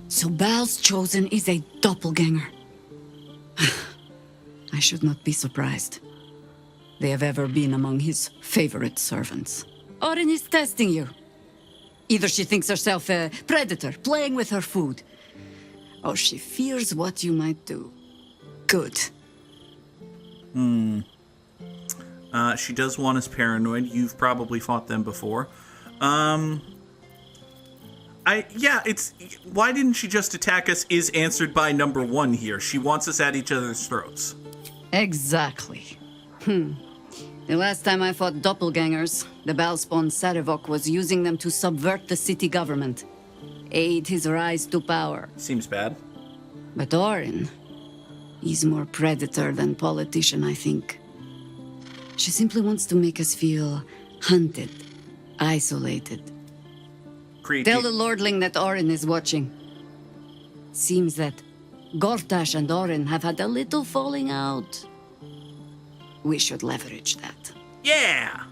So Bal's chosen is a doppelganger. I should not be surprised. They have ever been among his favorite servants. Orin is testing you. Either she thinks herself a predator, playing with her food, or she fears what you might do. Good. She does want us paranoid. You've probably fought them before. It's... Why didn't she just attack us is answered by number one here. She wants us at each other's throats. Exactly. The last time I fought doppelgangers, the Balspawn Sarevok was using them to subvert the city government, aid his rise to power. Seems bad. But Orin, he's more predator than politician, I think. She simply wants to make us feel hunted, isolated. Creepy. Tell the Lordling that Orin is watching. Seems that Gortash and Orin have had a little falling out. We should leverage that. Yeah!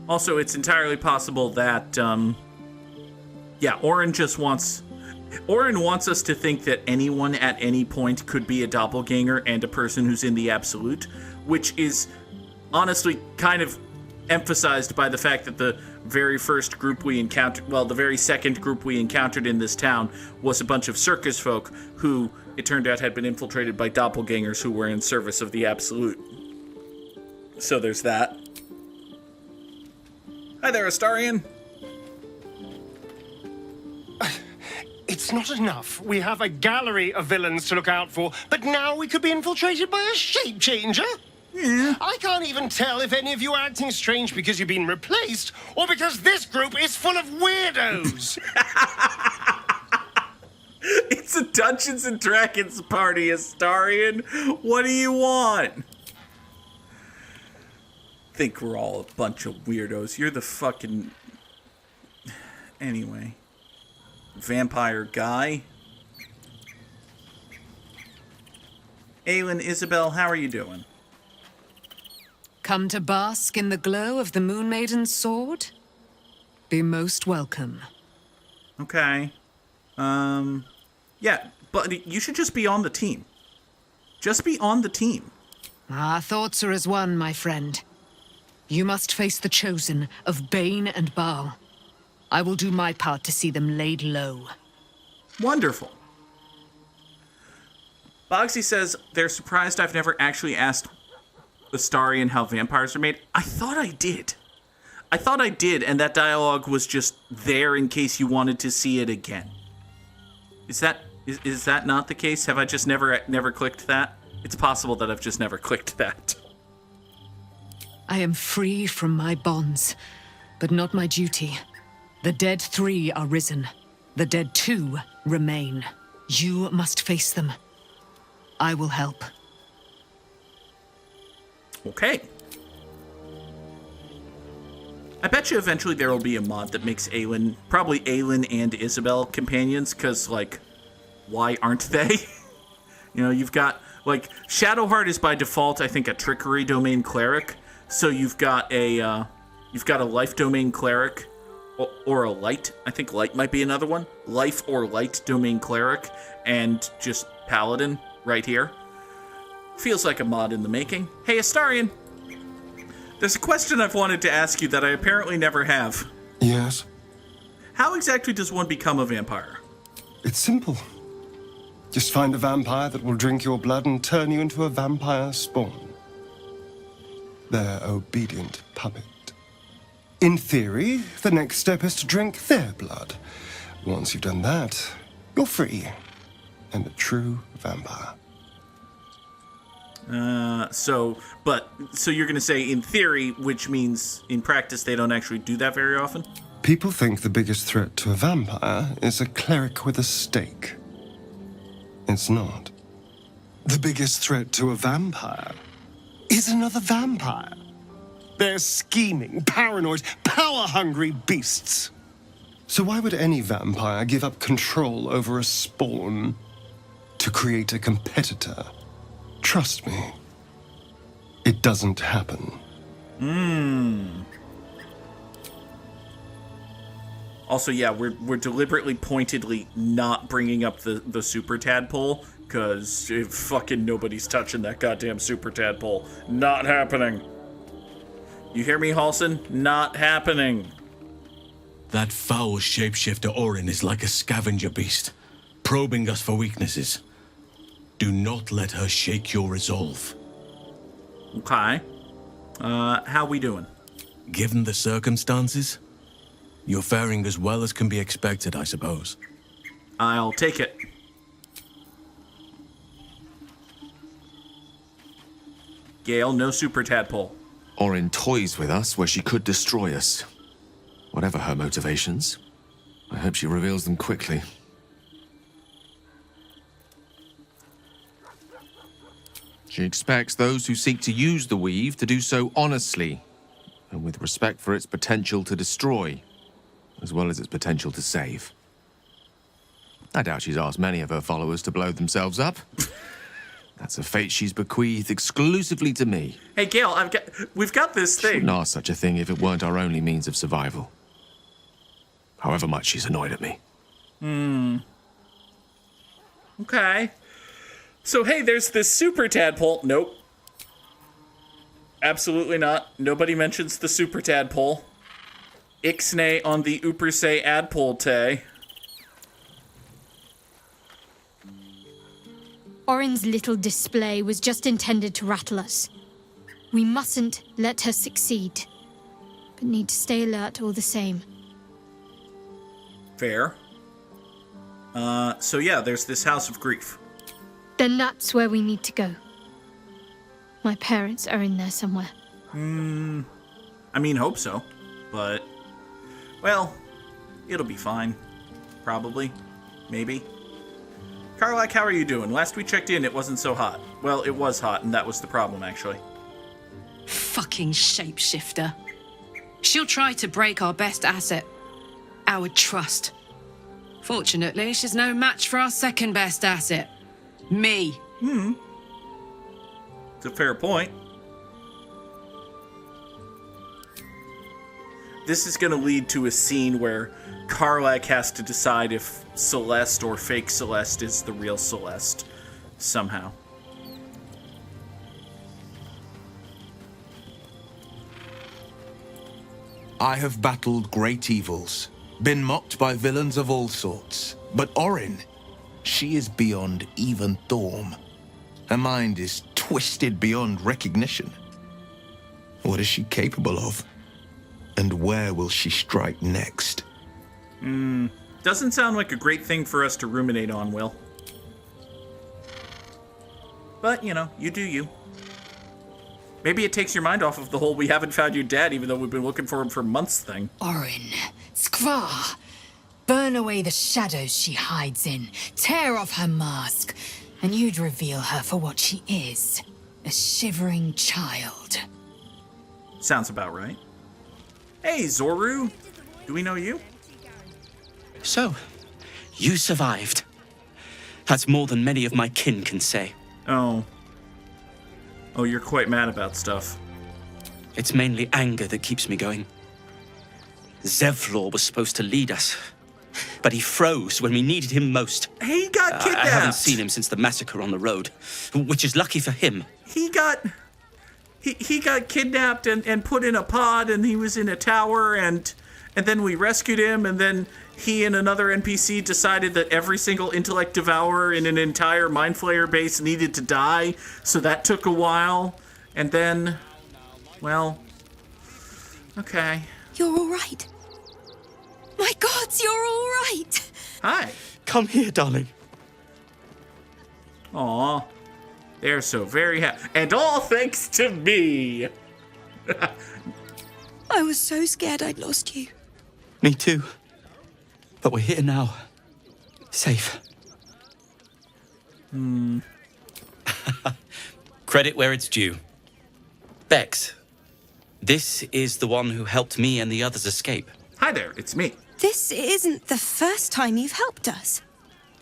Also, it's entirely possible that, Orin wants us to think that anyone at any point could be a doppelganger and a person who's in the absolute, which is honestly kind of emphasized by the fact that the very first group we encountered, the very second group we encountered in this town was a bunch of circus folk who, it turned out, had been infiltrated by doppelgangers who were in service of the absolute. So there's that. Hi there, Astarion. It's not enough. We have a gallery of villains to look out for, but now we could be infiltrated by a shape changer? Yeah. I can't even tell if any of you are acting strange because you've been replaced, or because this group is full of weirdos. It's a Dungeons and Dragons party, Astarion. What do you want? Think we're all a bunch of weirdos. You're the fucking... Anyway. Vampire guy. Aelin, Isabel, how are you doing? Come to bask in the glow of the Moon Maiden's sword? Be most welcome. Okay. Yeah, but you should just be on the team. Just be on the team. Our thoughts are as one, my friend. You must face the chosen of Bane and Baal. I will do my part to see them laid low. Wonderful. Bogsy says they're surprised I've never actually asked Astarion how vampires are made. I thought I did, and that dialogue was just there in case you wanted to see it again. Is that not the case? Have I just never clicked that? It's possible that I've just never clicked that. I am free from my bonds, but not my duty. The dead 3 are risen. The dead 2 remain. You must face them. I will help. Okay. I bet you eventually there will be a mod that makes Aelin, probably Aelin and Isabel companions, because, like, why aren't they? You've got, like, Shadowheart is by default, I think, a trickery domain cleric. So you've got a life domain cleric, or a light. I think light might be another one. Life or light domain cleric, and just paladin right here. Feels like a mod in the making. Hey, Astarion. There's a question I've wanted to ask you that I apparently never have. Yes? How exactly does one become a vampire? It's simple. Just find a vampire that will drink your blood and turn you into a vampire spawn. Their obedient puppet. In theory, the next step is to drink their blood. Once you've done that, you're free. And a true vampire. So you're going to say in theory, which means in practice they don't actually do that very often? People think the biggest threat to a vampire is a cleric with a stake. It's not. The biggest threat to a vampire is another vampire. They're scheming, paranoid, power-hungry beasts. So why would any vampire give up control over a spawn to create a competitor? Trust me, it doesn't happen. Also, yeah, we're deliberately, pointedly not bringing up the super tadpole, because fucking nobody's touching that goddamn super tadpole. Not happening. You hear me, Halson? Not happening. That foul shapeshifter Orin is like a scavenger beast, probing us for weaknesses. Do not let her shake your resolve. Okay. How we doing? Given the circumstances, you're faring as well as can be expected, I suppose. I'll take it. Gale, no super tadpole. Orin toys with us where she could destroy us. Whatever her motivations, I hope she reveals them quickly. She expects those who seek to use the weave to do so honestly, and with respect for its potential to destroy, as well as its potential to save. I doubt she's asked many of her followers to blow themselves up. That's a fate she's bequeathed exclusively to me. Hey, Gale, we've got this thing. Wouldn't ask such a thing if it weren't our only means of survival. However much she's annoyed at me. Okay. So, hey, there's this super tadpole. Nope. Absolutely not. Nobody mentions the super tadpole. Ixnay on the Upersay adpole te. Orin's little display was just intended to rattle us. We mustn't let her succeed, but need to stay alert all the same. Fair. So yeah, there's this House of Grief. Then that's where we need to go. My parents are in there somewhere. I mean, hope so. But, well, it'll be fine. Probably. Maybe. Karlak, how are you doing? Last we checked in, it wasn't so hot. Well, it was hot, and that was the problem, actually. Fucking shapeshifter. She'll try to break our best asset. Our trust. Fortunately, she's no match for our second best asset. Me. It's a fair point. This is going to lead to a scene where Karlak has to decide if Celeste or fake Celeste is the real Celeste, somehow. I have battled great evils, been mocked by villains of all sorts, but Orin, she is beyond even Thorm. Her mind is twisted beyond recognition. What is she capable of? And where will she strike next? Doesn't sound like a great thing for us to ruminate on, Will. But, you know, you do you. Maybe it takes your mind off of the whole "we haven't found your dad even though we've been looking for him for months" thing. Orin, Skvar, burn away the shadows she hides in, tear off her mask, and you'd reveal her for what she is, a shivering child. Sounds about right. Hey, Zoru. Do we know you? So, you survived. That's more than many of my kin can say. Oh. Oh, you're quite mad about stuff. It's mainly anger that keeps me going. Zevlor was supposed to lead us, but he froze when we needed him most. He got kidnapped! I haven't seen him since the massacre on the road, which is lucky for him. He got kidnapped and put in a pod, and he was in a tower, and then we rescued him, and then he and another NPC decided that every single intellect devourer in an entire Mind Flayer base needed to die, so that took a while, and then, well, okay. You're all right. My gods, you're all right. Hi. Come here, darling. Aw. They're so very happy. And all thanks to me. I was so scared I'd lost you. Me too. But we're here now. Safe. Credit where it's due. Bex, this is the one who helped me and the others escape. Hi there, it's me. This isn't the first time you've helped us.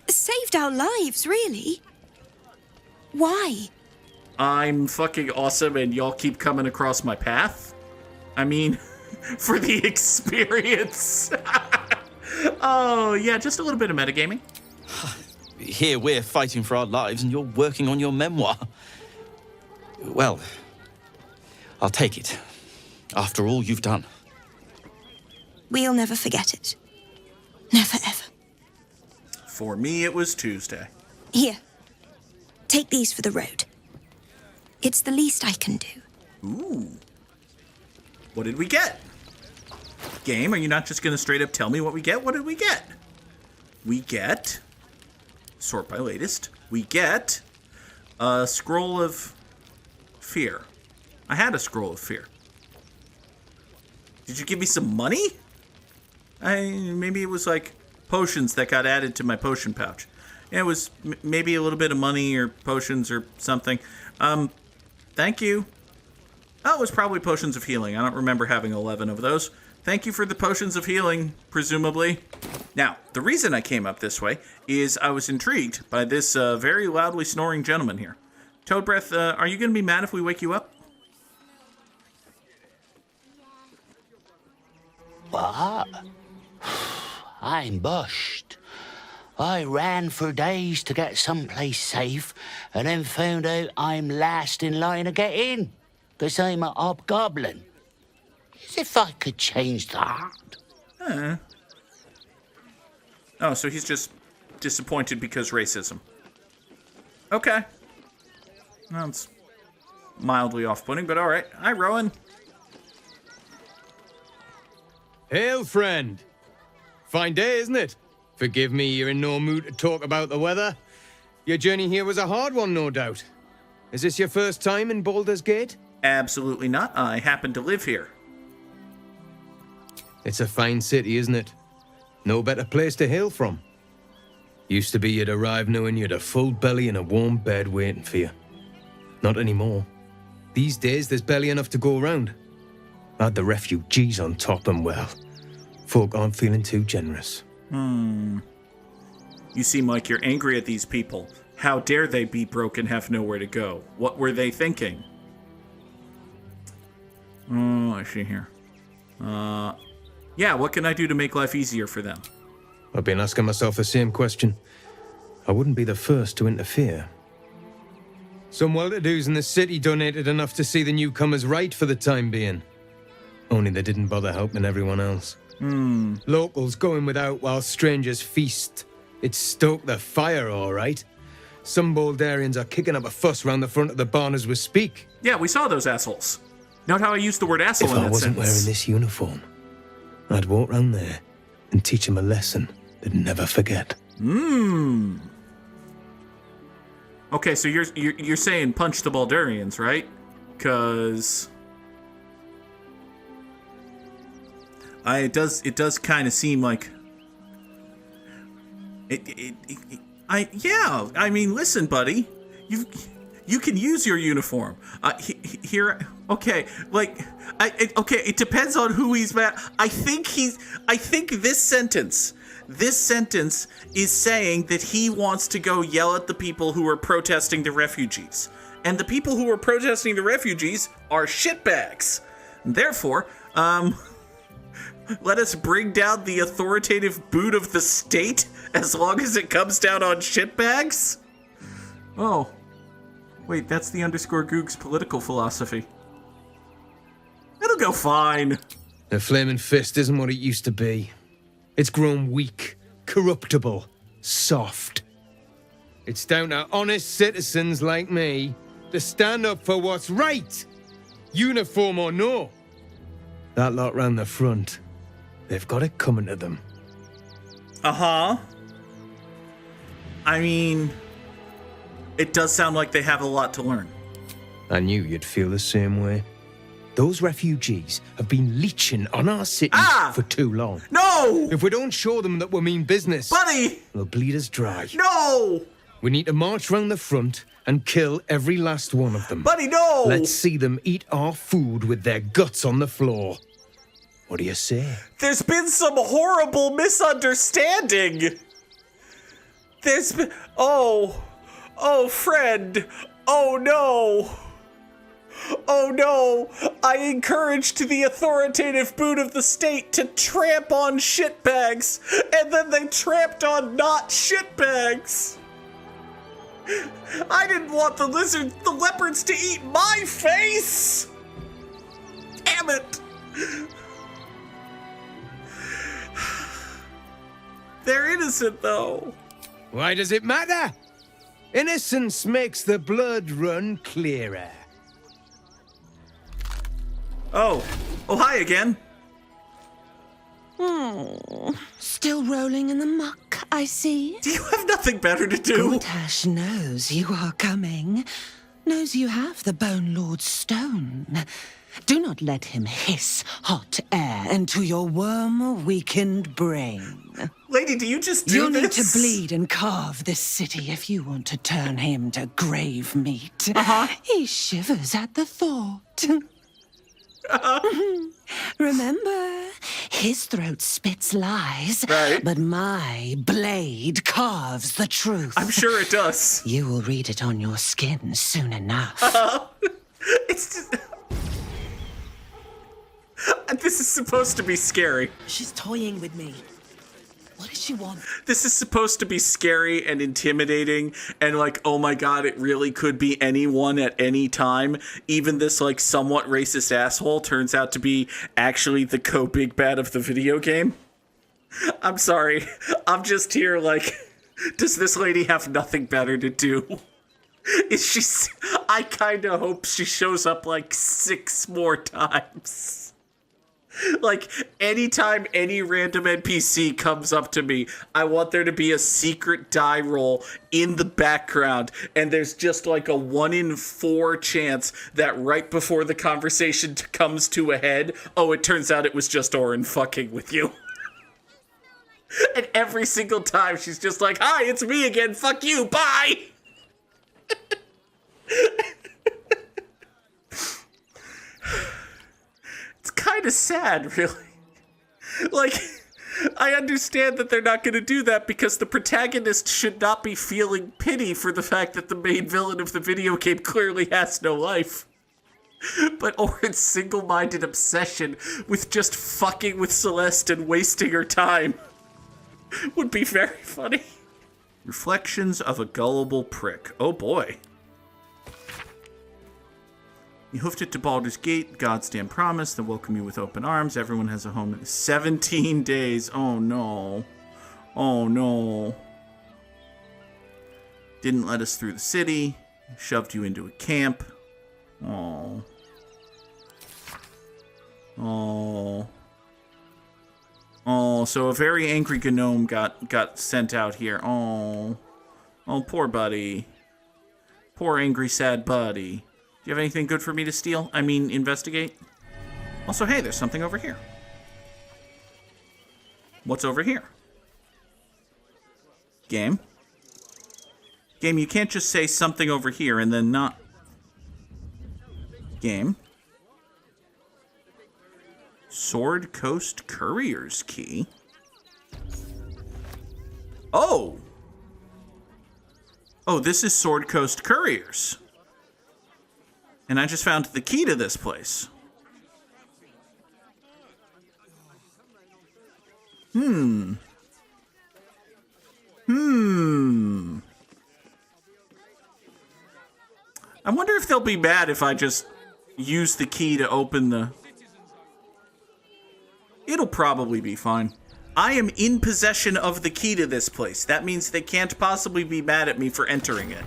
Saved our lives, really. Why? I'm fucking awesome and y'all keep coming across my path? I mean, for the experience. Oh, yeah, just a little bit of metagaming. Here we're fighting for our lives and you're working on your memoir. Well, I'll take it. After all you've done. We'll never forget it. Never, ever. For me, it was Tuesday. Here. Take these for the road. It's the least I can do. Ooh. What did we get? Game, are you not just going to straight up tell me what we get? What did we get? We get... Sort by latest. We get a scroll of fear. I had a scroll of fear. Did you give me some money? Maybe it was like potions that got added to my potion pouch. It was maybe a little bit of money or potions or something. Thank you. Oh, it was probably potions of healing. I don't remember having 11 of those. Thank you for the potions of healing, presumably. Now, the reason I came up this way is I was intrigued by this very loudly snoring gentleman here. Toadbreath, are you going to be mad if we wake you up? What? I'm bushed. I ran for days to get someplace safe and then found out I'm last in line to get in, because I'm a hobgoblin. As if I could change that. Oh, so he's just disappointed because racism. Okay. That's mildly off-putting, but all right. Hi, Rowan. Hail, friend. Fine day, isn't it? Forgive me, you're in no mood to talk about the weather. Your journey here was a hard one, no doubt. Is this your first time in Baldur's Gate? Absolutely not. I happen to live here. It's a fine city, isn't it? No better place to hail from. Used to be you'd arrive knowing you'd a full belly and a warm bed waiting for you. Not anymore. These days, there's barely enough to go around. Add the refugees on top and, well, folk aren't feeling too generous. You seem like you're angry at these people. How dare they be broke and have nowhere to go? What were they thinking? Oh, I see here. Yeah, what can I do to make life easier for them? I've been asking myself the same question. I wouldn't be the first to interfere. Some well-to-dos in the city donated enough to see the newcomers right for the time being. Only they didn't bother helping everyone else. Locals going without while strangers feast. It stoked the fire, all right. Some Baldurians are kicking up a fuss round the front of the barn as we speak. Yeah, we saw those assholes. Note how I used the word asshole If in I that wasn't sentence. wearing this uniform, I'd walk round there and teach them a lesson they'd never forget. Okay, so you're saying punch the Baldurians, right? Because it does kind of seem like I mean, listen, buddy, you can use your uniform here. Okay, like it depends on who he's mad. I think this sentence is saying that he wants to go yell at the people who are protesting the refugees, and the people who are protesting the refugees are shitbags. Therefore, let us bring down the authoritative boot of the state as long as it comes down on shitbags? Oh. Wait, that's the _Goog's political philosophy. It'll go fine. The Flaming Fist isn't what it used to be. It's grown weak, corruptible, soft. It's down to honest citizens like me to stand up for what's right, uniform or no. That lot round the front, they've got it coming to them. Uh-huh. I mean, it does sound like they have a lot to learn. I knew you'd feel the same way. Those refugees have been leeching on our city for too long. No! If we don't show them that we mean business, Buddy! they'll bleed us dry. No! We need to march round the front and kill every last one of them. Buddy, no! Let's see them eat our food with their guts on the floor. What do you say? There's been some horrible misunderstanding. There's been... Oh, friend. Oh, no. Oh, no. I encouraged the authoritative boot of the state to tramp on shitbags, and then they tramped on not shitbags. I didn't want the leopards to eat my face! Damn it! They're innocent, though. Why does it matter? Innocence makes the blood run clearer. Oh, hi again. Still rolling in the muck, I see. Do you have nothing better to do? Guntash knows you are coming. Knows you have the Bone Lord's stone. Do not let him hiss hot air into your worm-weakened brain. Lady, do you just do You'll this? need to bleed and carve this city if you want to turn him to grave meat. He shivers at the thought. Remember, his throat spits lies, right. But my blade carves the truth. I'm sure it does. You will read it on your skin soon enough. It's just... This is supposed to be scary. She's toying with me. What does she want? This is supposed to be scary and intimidating and like, oh my god, it really could be anyone at any time. Even this like somewhat racist asshole turns out to be actually the co-big bad of the video game. I'm sorry. I'm just here like, does this lady have nothing better to do? Is she... I kinda hope she shows up like 6 more times. Like, anytime any random NPC comes up to me, I want there to be a secret die roll in the background, and there's just like a 1 in 4 chance that right before the conversation comes to a head, oh, it turns out it was just Orin fucking with you. And every single time she's just like, hi, it's me again, fuck you, bye! It's kind of sad, really. Like, I understand that they're not going to do that because the protagonist should not be feeling pity for the fact that the main villain of the video game clearly has no life. But Orin's single-minded obsession with just fucking with Celeste and wasting her time would be very funny. Reflections of a gullible prick. Oh boy. You hoofed it to Baldur's Gate, God's damn promise. They'll welcome you with open arms. Everyone has a home in 17 days. Oh no. Oh no. Didn't let us through the city. Shoved you into a camp. Oh. Oh. Oh, so a very angry gnome got sent out here. Oh. Oh, poor buddy. Poor angry sad buddy. Do you have anything good for me to steal? I mean, investigate? Also, hey, there's something over here. What's over here? Game? Game, you can't just say something over here and then not... Game? Sword Coast Courier's Key? Oh! Oh, this is Sword Coast Couriers. And I just found the key to this place. I wonder if they'll be mad if I just use the key to open the... It'll probably be fine. I am in possession of the key to this place. That means they can't possibly be mad at me for entering it.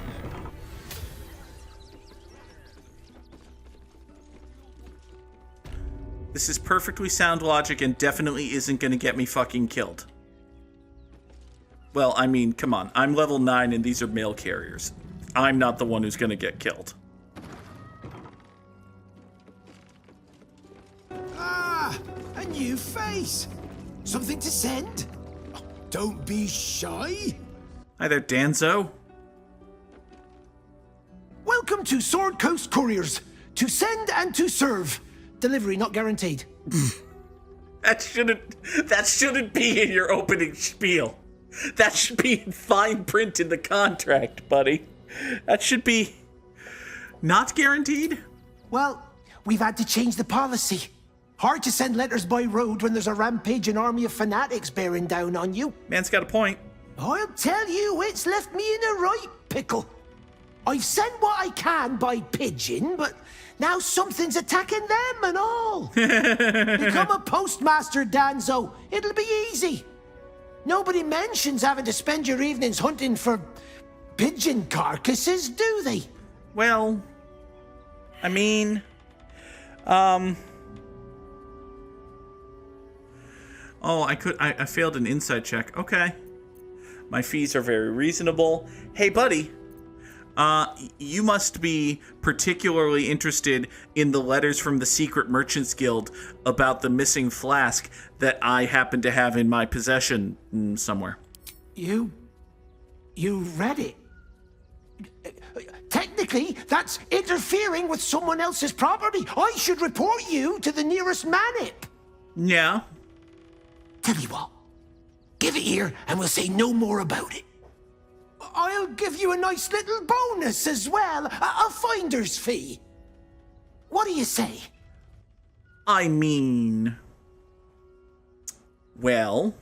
This is perfectly sound logic and definitely isn't going to get me fucking killed. Well, I mean, come on. I'm level 9 and these are mail carriers. I'm not the one who's going to get killed. Ah, a new face. Something to send? Oh, don't be shy. Hi there, Danzo. Welcome to Sword Coast Couriers. To send and to serve. Delivery not guaranteed. That shouldn't be in your opening spiel. That should be in fine print in the contract, buddy. That should be not guaranteed. Well, we've had to change the policy. Hard to send letters by road when there's a rampaging army of fanatics bearing down on you. Man's got a point. I'll tell you, it's left me in a right pickle. I've sent what I can by pigeon, but now something's attacking them and all. Become a postmaster, Danzo. It'll be easy. Nobody mentions having to spend your evenings hunting for pigeon carcasses, do they? Well, I mean, Oh, I failed an inside check. Okay. My fees are very reasonable. Hey, buddy. You must be particularly interested in the letters from the Secret Merchants Guild about the missing flask that I happen to have in my possession somewhere. You read it? Technically, that's interfering with someone else's property. I should report you to the nearest manip. Yeah. Tell you what, give it here and we'll say no more about it. I'll give you a nice little bonus as well, a finder's fee. What do you say? I mean, well,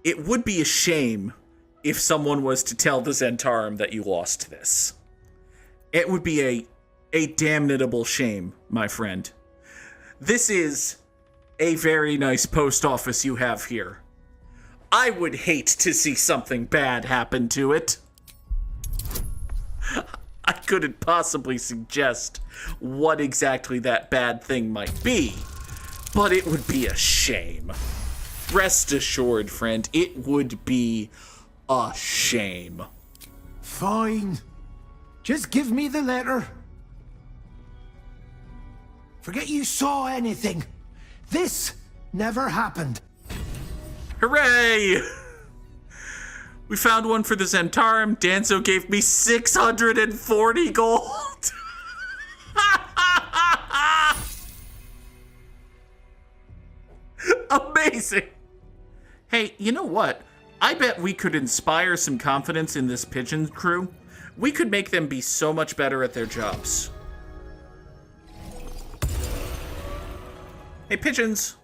it would be a shame if someone was to tell the Zentarum that you lost this. It would be a damnable shame, my friend. This is a very nice post office you have here. I would hate to see something bad happen to it. I couldn't possibly suggest what exactly that bad thing might be, but it would be a shame. Rest assured, friend, it would be a shame. Fine. Just give me the letter. Forget you saw anything. This never happened. Hooray! We found one for the Zentarum. Danzo gave me 640 gold. Amazing. Hey, you know what? I bet we could inspire some confidence in this pigeon crew. We could make them be so much better at their jobs. Hey, pigeons.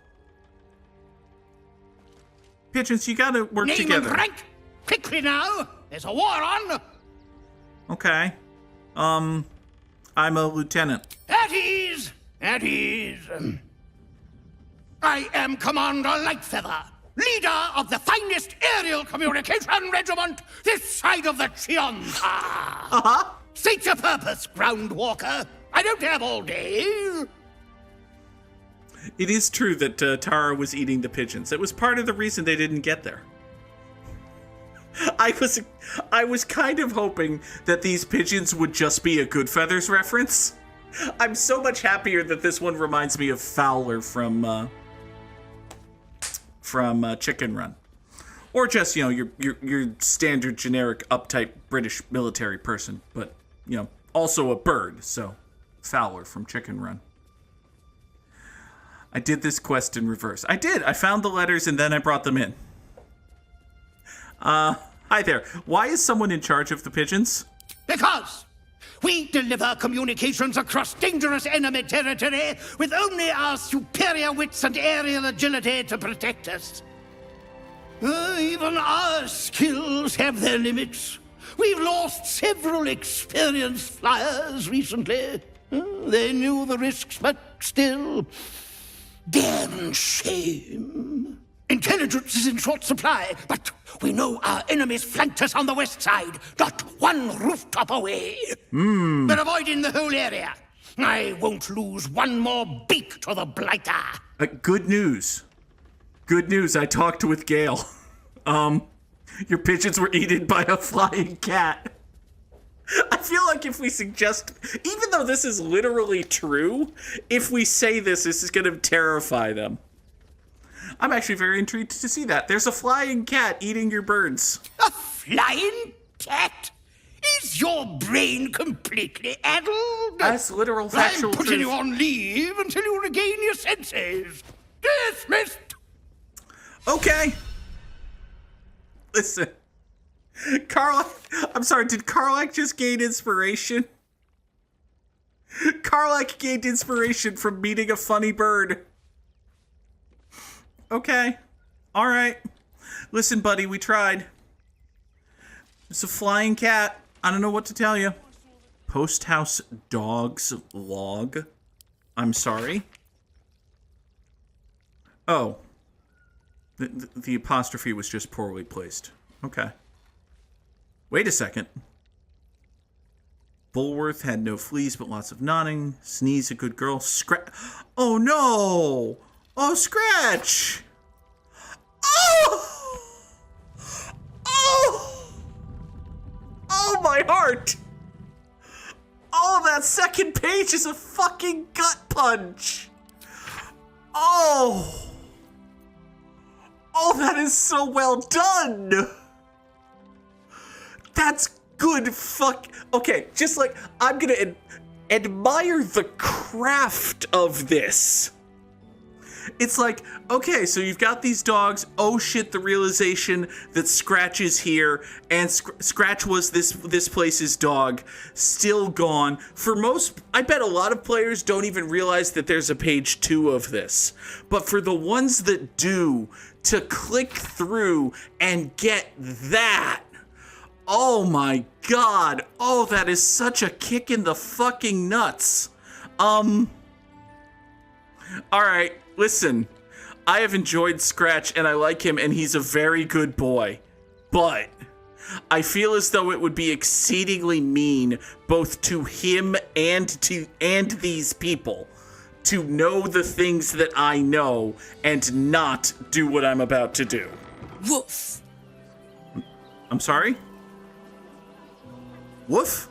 Pigeons, you gotta work Name together. and rank! Quickly now! There's a war on! Okay. I'm a lieutenant. At ease! At ease. I am Commander Lightfeather, leader of the finest aerial communication regiment this side of the Chianza. Uh-huh. State your purpose, ground walker. I don't have all day. It is true that Tara was eating the pigeons. It was part of the reason they didn't get there. I was kind of hoping that these pigeons would just be a Good Feathers reference. I'm so much happier that this one reminds me of Fowler from Chicken Run, or just your standard generic uptight British military person, but also a bird. So Fowler from Chicken Run. I did this quest in reverse. I did. I found the letters and then I brought them in. Hi there. Why is someone in charge of the pigeons? Because we deliver communications across dangerous enemy territory with only our superior wits and aerial agility to protect us. Even our skills have their limits. We've lost several experienced flyers recently. They knew the risks, but still, damn shame. Intelligence is in short supply, but we know our enemies flanked us on the west side, not one rooftop away. We're avoiding the whole area. I won't lose one more beak to the blighter. Good news. Good news. I talked with Gale. Your pigeons were eaten by a flying cat. I feel like if we suggest, even though this is literally true, if we say this is going to terrify them. I'm actually very intrigued to see that. There's a flying cat eating your birds. A flying cat? Is your brain completely addled? That's literal factual I'm putting truth. you on leave until you regain your senses. Dismissed. Okay. Listen. I'm sorry, did Karlak just gain inspiration? Karlach gained inspiration from meeting a funny bird. Okay. All right. Listen, buddy, we tried. It's a flying cat. I don't know what to tell you. Post house dogs log. I'm sorry. Oh. The apostrophe was just poorly placed. Okay. Wait a second. Bulworth had no fleas but lots of nodding. Sneeze, a good girl. Oh no! Oh, Scratch! Oh! Oh! Oh, my heart! Oh, that second page is a fucking gut punch! Oh! Oh, that is so well done! That's good fuck... Okay, just like, I'm gonna admire the craft of this. It's like, okay, so you've got these dogs. Oh shit, the realization that Scratch is here, and Scratch was this place's dog, still gone. For most, I bet a lot of players don't even realize that there's a page 2 of this. But for the ones that do, to click through and get that, oh my god, oh, that is such a kick in the fucking nuts. Alright, listen, I have enjoyed Scratch and I like him and he's a very good boy, but I feel as though it would be exceedingly mean both to him and these people to know the things that I know and not do what I'm about to do. Woof. I'm sorry? Woof?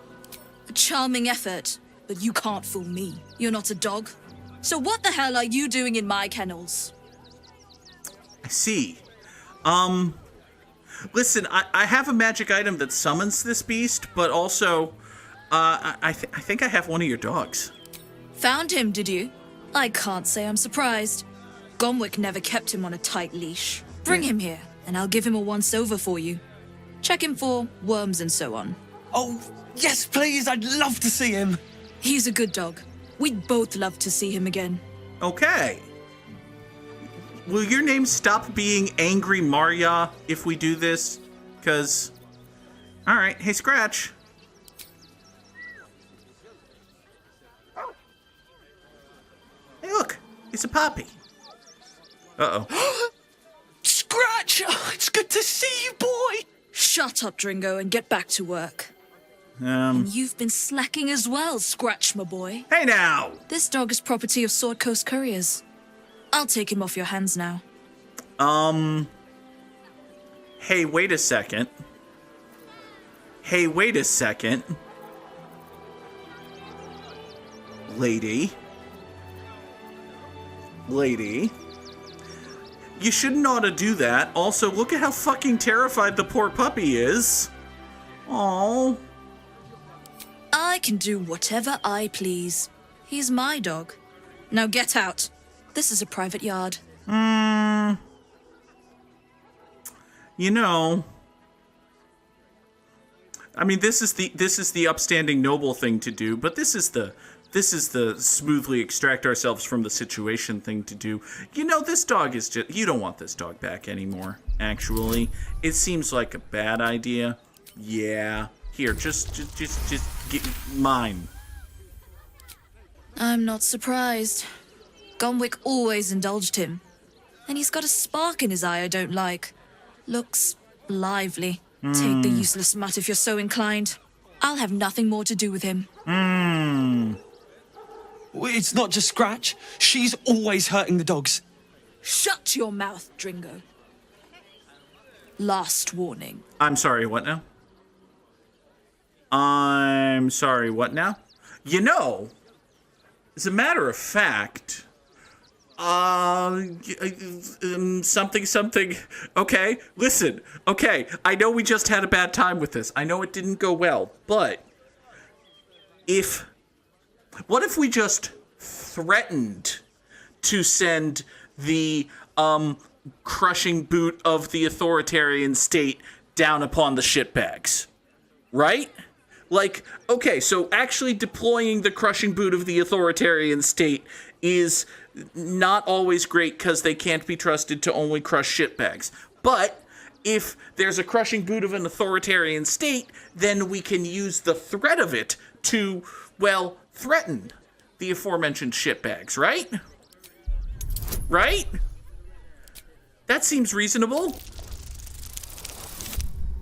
A charming effort, but you can't fool me. You're not a dog. So what the hell are you doing in my kennels? I see. Listen, I have a magic item that summons this beast, but also, I think I have one of your dogs. Found him, did you? I can't say I'm surprised. Gomwick never kept him on a tight leash. Bring him here, and I'll give him a once-over for you. Check him for worms and so on. Oh, yes, please, I'd love to see him. He's a good dog. We'd both love to see him again. Okay. Will your name stop being Angry Marya if we do this? Because, all right, hey, Scratch. Hey, look, it's a puppy. Uh-oh. Scratch! Oh, it's good to see you, boy! Shut up, Dringo, and get back to work. And you've been slacking as well, Scratch, my boy. Hey, now! This dog is property of Sword Coast Couriers. I'll take him off your hands now. Hey, wait a second. Hey, wait a second. Lady. You shouldn't ought to do that. Also, look at how fucking terrified the poor puppy is. Aww. I can do whatever I please. He's my dog. Now get out. This is a private yard. You know, I mean, this is the upstanding noble thing to do, but this is the smoothly extract ourselves from the situation thing to do. You know, this dog is just, you don't want this dog back anymore, actually. It seems like a bad idea. Yeah. Here, just get mine. I'm not surprised. Gomwick always indulged him. And he's got a spark in his eye I don't like. Looks lively. Take the useless mutt if you're so inclined. I'll have nothing more to do with him. It's not just Scratch. She's always hurting the dogs. Shut your mouth, Dringo. Last warning. I'm sorry, what now? I'm sorry, what now? You know, as a matter of fact, something. Okay, listen. Okay, I know we just had a bad time with this. I know it didn't go well, but what if we just threatened to send the crushing boot of the authoritarian state down upon the shitbags, right? Like, okay, so actually deploying the crushing boot of the authoritarian state is not always great because they can't be trusted to only crush shitbags. But if there's a crushing boot of an authoritarian state, then we can use the threat of it to, well, threaten the aforementioned shitbags, right? Right? That seems reasonable.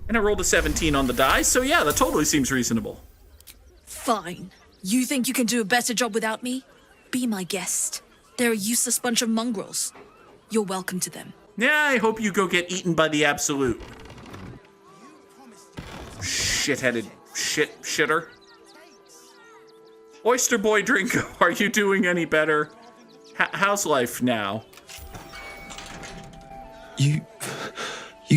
And I rolled a 17 on the die, so yeah, that totally seems reasonable. Fine. You think you can do a better job without me? Be my guest. They're a useless bunch of mongrels. You're welcome to them. Yeah, I hope you go get eaten by the Absolute. Shit-headed shitter. Oyster Boy Drinko, are you doing any better? How's life now? You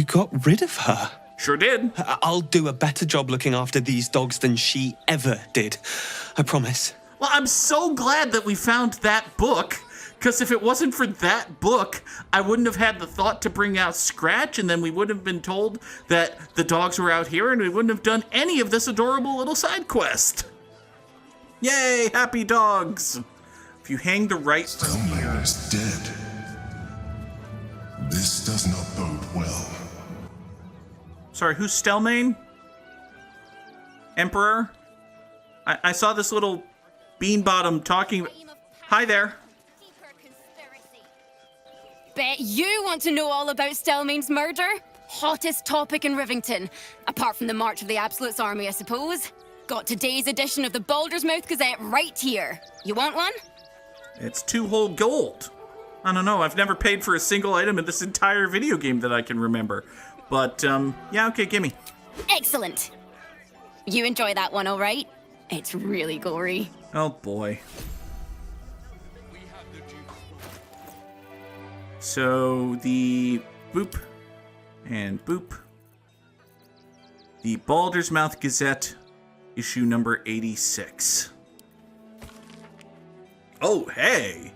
got rid of her. Sure did. I'll do a better job looking after these dogs than she ever did. I promise. Well, I'm so glad that we found that book, because if it wasn't for that book, I wouldn't have had the thought to bring out Scratch, and then we wouldn't have been told that the dogs were out here, and we wouldn't have done any of this adorable little side quest. Yay, happy dogs! If you hang the right from here... is dead. This does not bode well. Sorry, who's Stelmane? Emperor? I saw this little bean-bottom talking... Hi there. Bet you want to know all about Stelmane's murder? Hottest topic in Rivington. Apart from the March of the Absolute's army, I suppose. Got today's edition of the Baldur's Mouth Gazette right here. You want one? It's 2 whole gold. I don't know, I've never paid for a single item in this entire video game that I can remember. But, yeah, okay, gimme. Excellent. You enjoy that one, all right? It's really gory. Oh, boy. So, the boop and boop. The Baldur's Mouth Gazette, issue number 86. Oh, hey!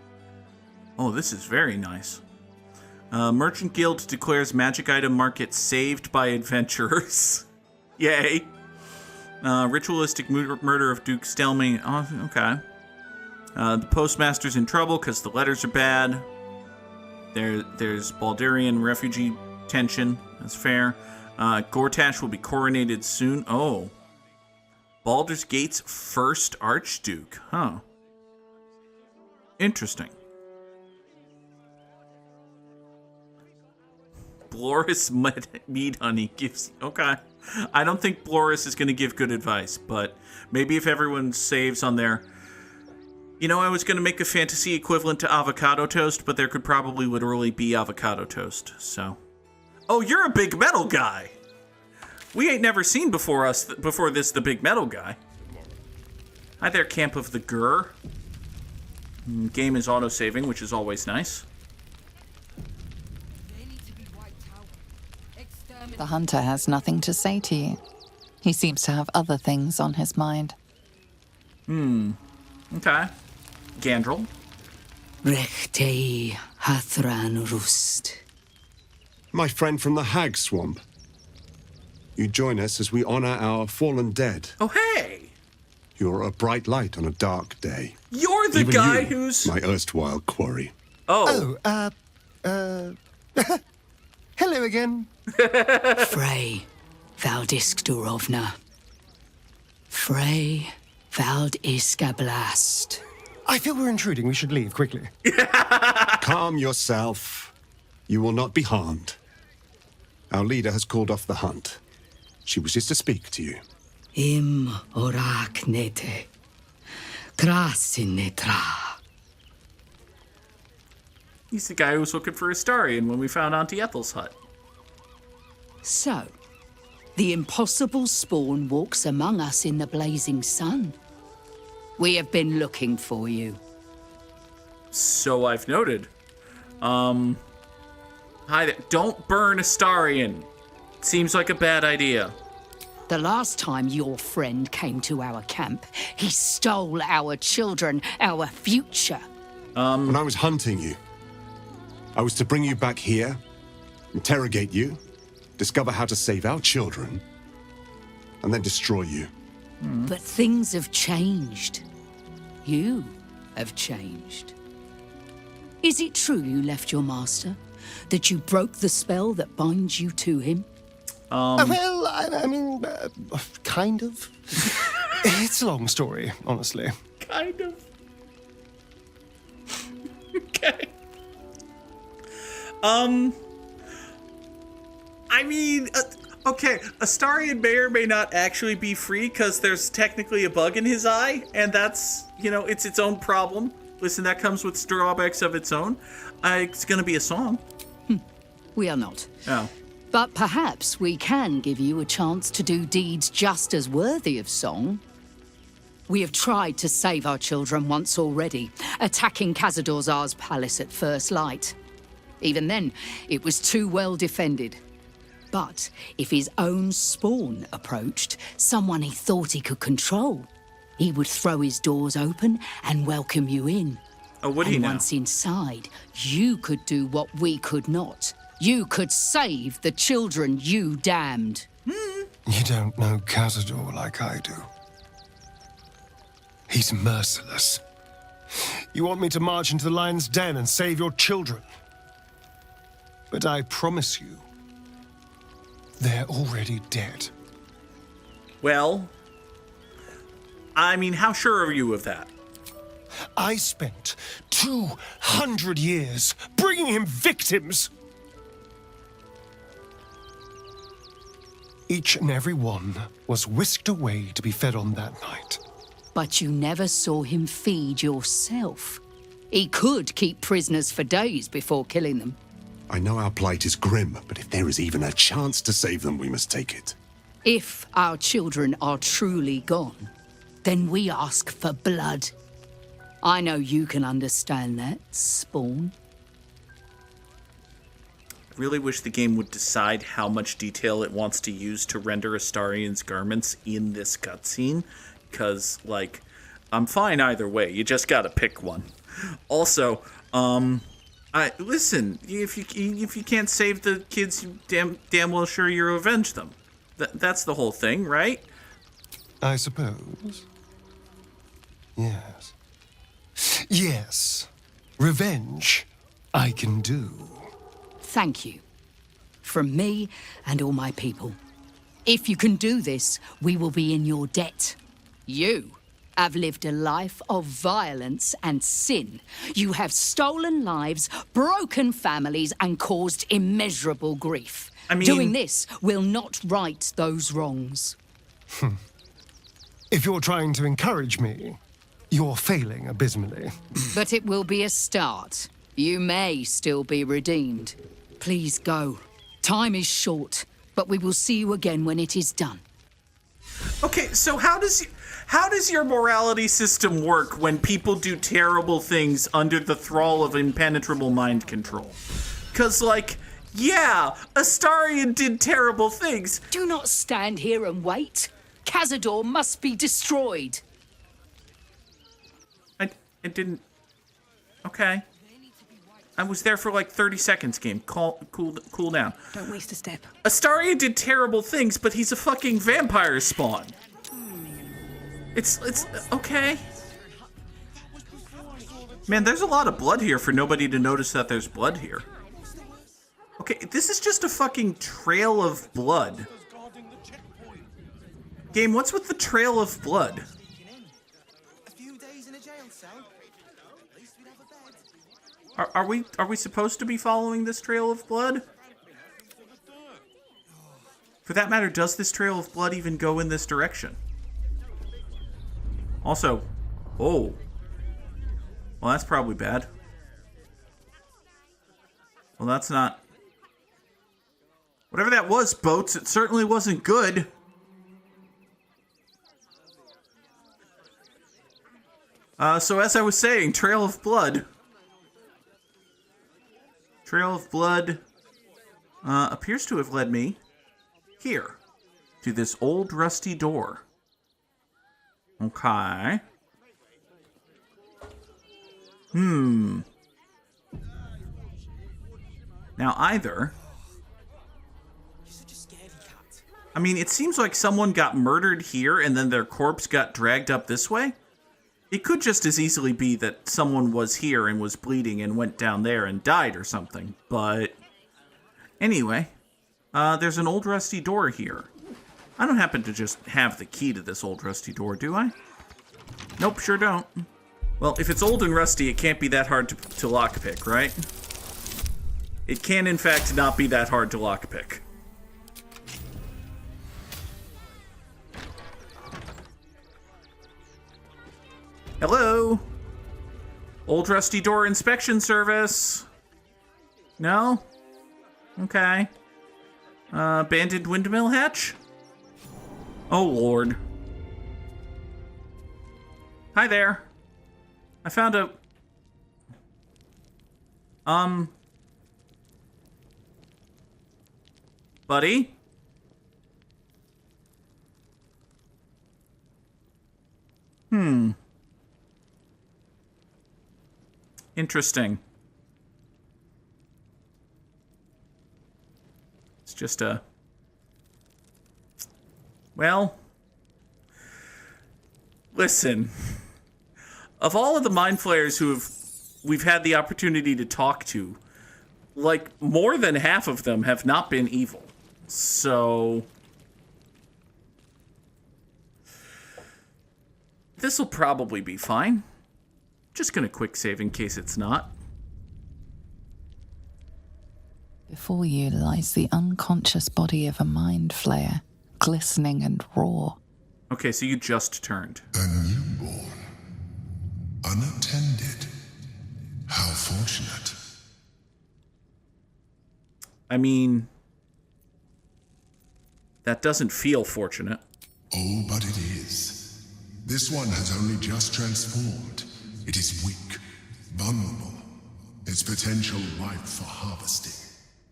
Oh, this is very nice. Merchant Guild declares magic item market saved by adventurers. Yay. Ritualistic murder of Duke Stelmane. Oh, okay. The postmaster's in trouble because the letters are bad. There's Baldurian refugee tension. That's fair. Gortash will be coronated soon. Oh. Baldur's Gate's first Archduke. Huh. Interesting. Bloris Mead Honey gives... Okay. I don't think Bloris is going to give good advice, but maybe if everyone saves on their... You know, I was going to make a fantasy equivalent to avocado toast, but there could probably literally be avocado toast, so... Oh, you're a big metal guy! We ain't never seen before this the big metal guy. Hi there, Camp of the Gur. Game is auto-saving, which is always nice. The hunter has nothing to say to you. He seems to have other things on his mind. Okay. Gandrel. Rechtei Hathran Rust. My friend from the Hag Swamp. You join us as we honor our fallen dead. Oh, hey! You're a bright light on a dark day. You're the Even guy you, who's... my erstwhile quarry. Oh. Hello again. Frey Valdiskdurovna. Frey Valdiskablast. I feel we're intruding. We should leave quickly. Calm yourself. You will not be harmed. Our leader has called off the hunt. She wishes to speak to you. Im oraknete. Trasinnetra. He's the guy who was looking for Astarion when we found Auntie Ethel's hut. So, the impossible spawn walks among us in the blazing sun. We have been looking for you. So I've noted. Hi there. Don't burn Astarion. Seems like a bad idea. The last time your friend came to our camp, he stole our children, our future. When I was hunting you, I was to bring you back here, interrogate you, discover how to save our children, and then destroy you. But things have changed. You have changed. Is it true you left your master? That you broke the spell that binds you to him? Well, I mean, kind of. It's a long story, honestly. Kind of. Okay. I mean, okay, Astarion may or may not actually be free because there's technically a bug in his eye, and that's, you know, it's its own problem. Listen, that comes with drawbacks of its own. It's gonna be a song. We are not. Oh. But perhaps we can give you a chance to do deeds just as worthy of song. We have tried to save our children once already, attacking Khazad-dûr'Zar's palace at first light. Even then, it was too well defended. But if his own spawn approached, someone he thought he could control, he would throw his doors open and welcome you in. Oh, would he now? Once inside, you could do what we could not. You could save the children you damned. You don't know Khazad-dûr like I do. He's merciless. You want me to march into the lion's den and save your children? But I promise you, they're already dead. Well, I mean, how sure are you of that? I spent 200 years bringing him victims. Each and every one was whisked away to be fed on that night. But you never saw him feed yourself. He could keep prisoners for days before killing them. I know our plight is grim, but if there is even a chance to save them, we must take it. If our children are truly gone, then we ask for blood. I know you can understand that, Spawn. I really wish the game would decide how much detail it wants to use to render Astarion's garments in this cutscene, because, like, I'm fine either way. You just gotta pick one. Also, listen. If you can't save the kids, you damn well sure you avenge them. That's the whole thing, right? I suppose. Yes. Yes. Revenge, I can do. Thank you. From me and all my people. If you can do this, we will be in your debt. You have lived a life of violence and sin. You have stolen lives, broken families, and caused immeasurable grief. I mean, doing this will not right those wrongs. If you're trying to encourage me, you're failing abysmally. But it will be a start. You may still be redeemed. Please go. Time is short, but we will see you again when it is done. Okay, so how does your morality system work when people do terrible things under the thrall of impenetrable mind control? Because, like, yeah, Astarion did terrible things. Do not stand here and wait. Khazad-dûr must be destroyed. It didn't... Okay. I was there for like 30 seconds, game. Cool down. Don't waste a step. Astarion did terrible things, but he's a fucking vampire spawn. It's okay. Man, there's a lot of blood here for nobody to notice that there's blood here. Okay, this is just a fucking trail of blood. Game, what's with the trail of blood? Are we supposed to be following this trail of blood? For that matter, does this trail of blood even go in this direction? Also, oh. Well, that's probably bad. Well, that's not... Whatever that was, Boats, it certainly wasn't good. So as I was saying, trail of blood. Trail of blood appears to have led me here to this old rusty door. Okay. Now either I mean, it seems like someone got murdered here and then their corpse got dragged up this way. It could just as easily be that someone was here and was bleeding and went down there and died or something. But anyway, there's an old rusty door here. I don't happen to just have the key to this old rusty door, do I? Nope, sure don't. Well, if it's old and rusty, it can't be that hard to lockpick, right? It can, in fact, not be that hard to lockpick. Hello? Old rusty door inspection service. No? Okay. Abandoned windmill hatch? Oh, Lord. Hi there. I found a... Buddy? Interesting. It's just a... Well... Listen. Of all of the mind flayers we've had the opportunity to talk to, like, more than half of them have not been evil. So... This'll probably be fine. Just gonna quick save in case it's not. Before you lies the unconscious body of a mind flayer, glistening and raw. Okay, so you just turned. A newborn. Unattended. How fortunate. I mean... That doesn't feel fortunate. Oh, but it is. This one has only just transformed. It is weak, vulnerable. Its potential ripe for harvesting.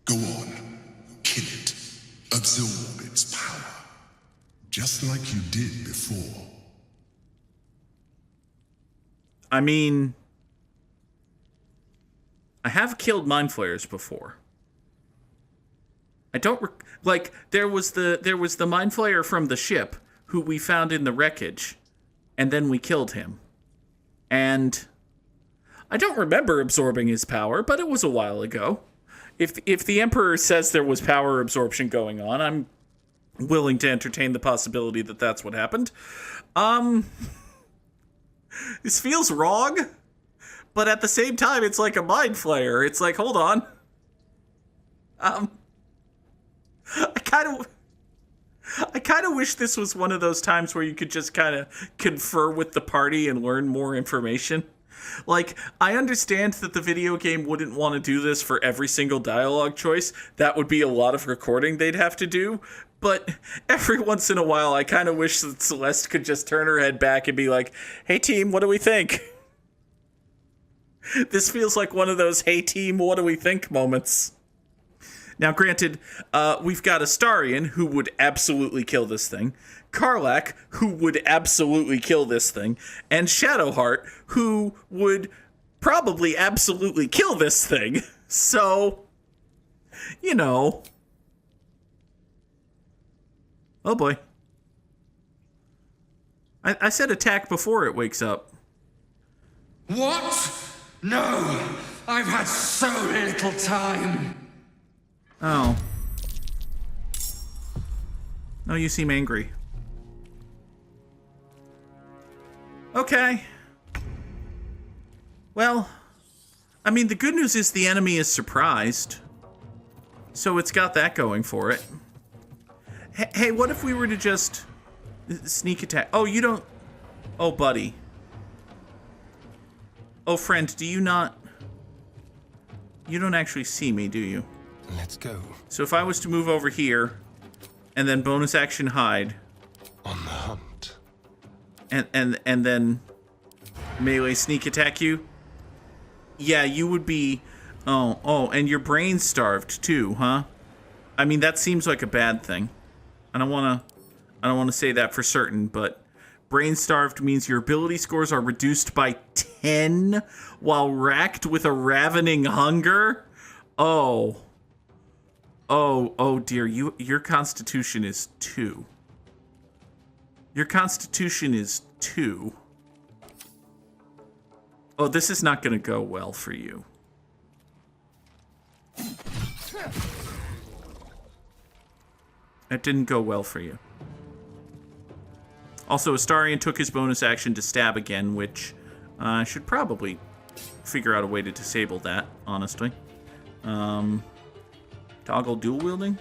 Go on, kill it. Absorb its power. Just like you did before. I mean... I have killed mind flayers before. I don't... Like, there was the mind flayer from the ship who we found in the wreckage, and then we killed him. And I don't remember absorbing his power, but it was a while ago. If the Emperor says there was power absorption going on, I'm willing to entertain the possibility that that's what happened. This feels wrong, but at the same time, it's like a mind flayer. It's like, hold on. I kind of wish this was one of those times where you could just kind of confer with the party and learn more information. Like, I understand that the video game wouldn't want to do this for every single dialogue choice. That would be a lot of recording they'd have to do. But every once in a while, I kind of wish that Celeste could just turn her head back and be like, hey, team, what do we think? This feels like one of those, hey, team, what do we think moments. Now, granted, we've got Astarion, who would absolutely kill this thing, Karlach, who would absolutely kill this thing, and Shadowheart, who would probably absolutely kill this thing. So, you know. Oh boy. I said attack before it wakes up. What? No! I've had so little time! Oh. No, you seem angry. Okay. Well, I mean, the good news is the enemy is surprised. So it's got that going for it. Hey, what if we were to just sneak attack? Oh, you don't... Oh, buddy. Oh, friend, do you not... You don't actually see me, do you? Let's go. So if I was to move over here, and then bonus action hide... On the hunt. And then melee sneak attack you? Yeah, you would be... Oh, and your brain's starved too, huh? I mean, that seems like a bad thing. I don't want to say that for certain, but brain starved means your ability scores are reduced by 10 while racked with a ravening hunger? Oh. Oh dear, your constitution is 2. Your constitution is 2. Oh, this is not going to go well for you. That didn't go well for you. Also, Astarion took his bonus action to stab again, which I should probably figure out a way to disable that, honestly. Toggle dual wielding?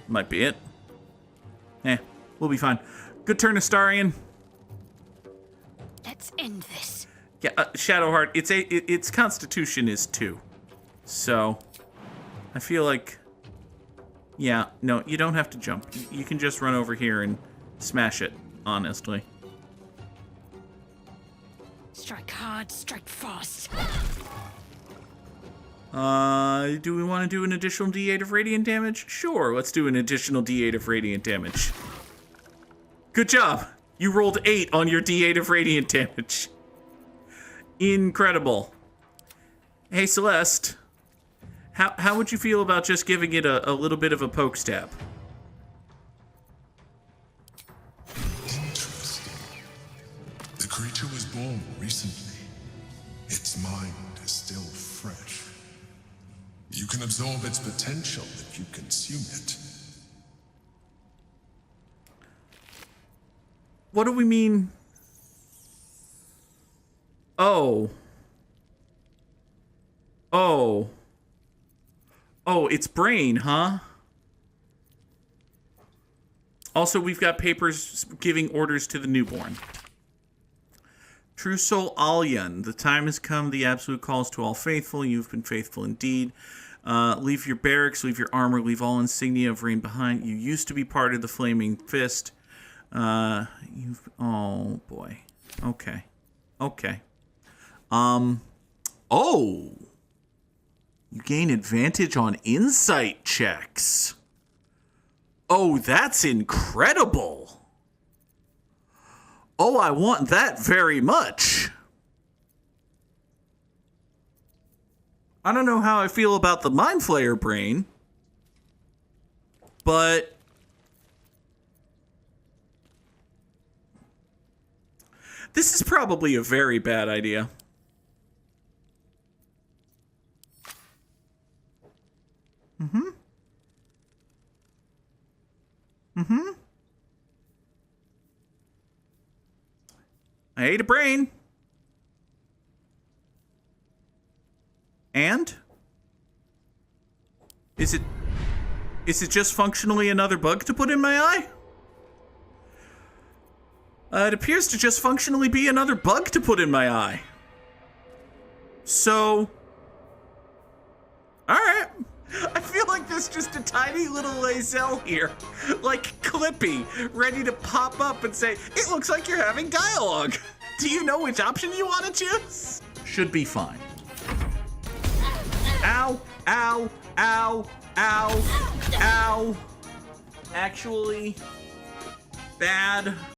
Might be it. We'll be fine. Good turn, Astarion. Let's end this. Yeah, Shadowheart, its constitution is 2. So, I feel like... Yeah, no, you don't have to jump. You can just run over here and smash it, honestly. Strike hard, strike fast. Do we want to do an additional D8 of radiant damage? Sure, let's do an additional D8 of radiant damage. Good job! You rolled 8 on your D8 of radiant damage. Incredible. Hey, Celeste. How would you feel about just giving it a little bit of a poke stab? Interesting. The creature was born recently. Its mind is still fresh. You can absorb its potential if you consume it. What do we mean? Oh, it's brain, huh? Also, we've got papers giving orders to the newborn. True soul Alyan, the time has come, the absolute calls to all faithful. You've been faithful indeed. Leave your barracks, leave your armor, leave all insignia of rain behind. You used to be part of the Flaming Fist. Oh, boy. Okay. Oh! You gain advantage on insight checks. Oh, that's incredible. Oh, I want that very much. I don't know how I feel about the Mind Flayer brain, but this is probably a very bad idea. I ate a brain. And? Is it just functionally another bug to put in my eye? It appears to just functionally be another bug to put in my eye. So... Alright. I feel like there's just a tiny little Lae'zel here. Like Clippy, ready to pop up and say, it looks like you're having dialogue. Do you know which option you want to choose? Should be fine. Ow, ow, ow, ow, ow. Actually, bad.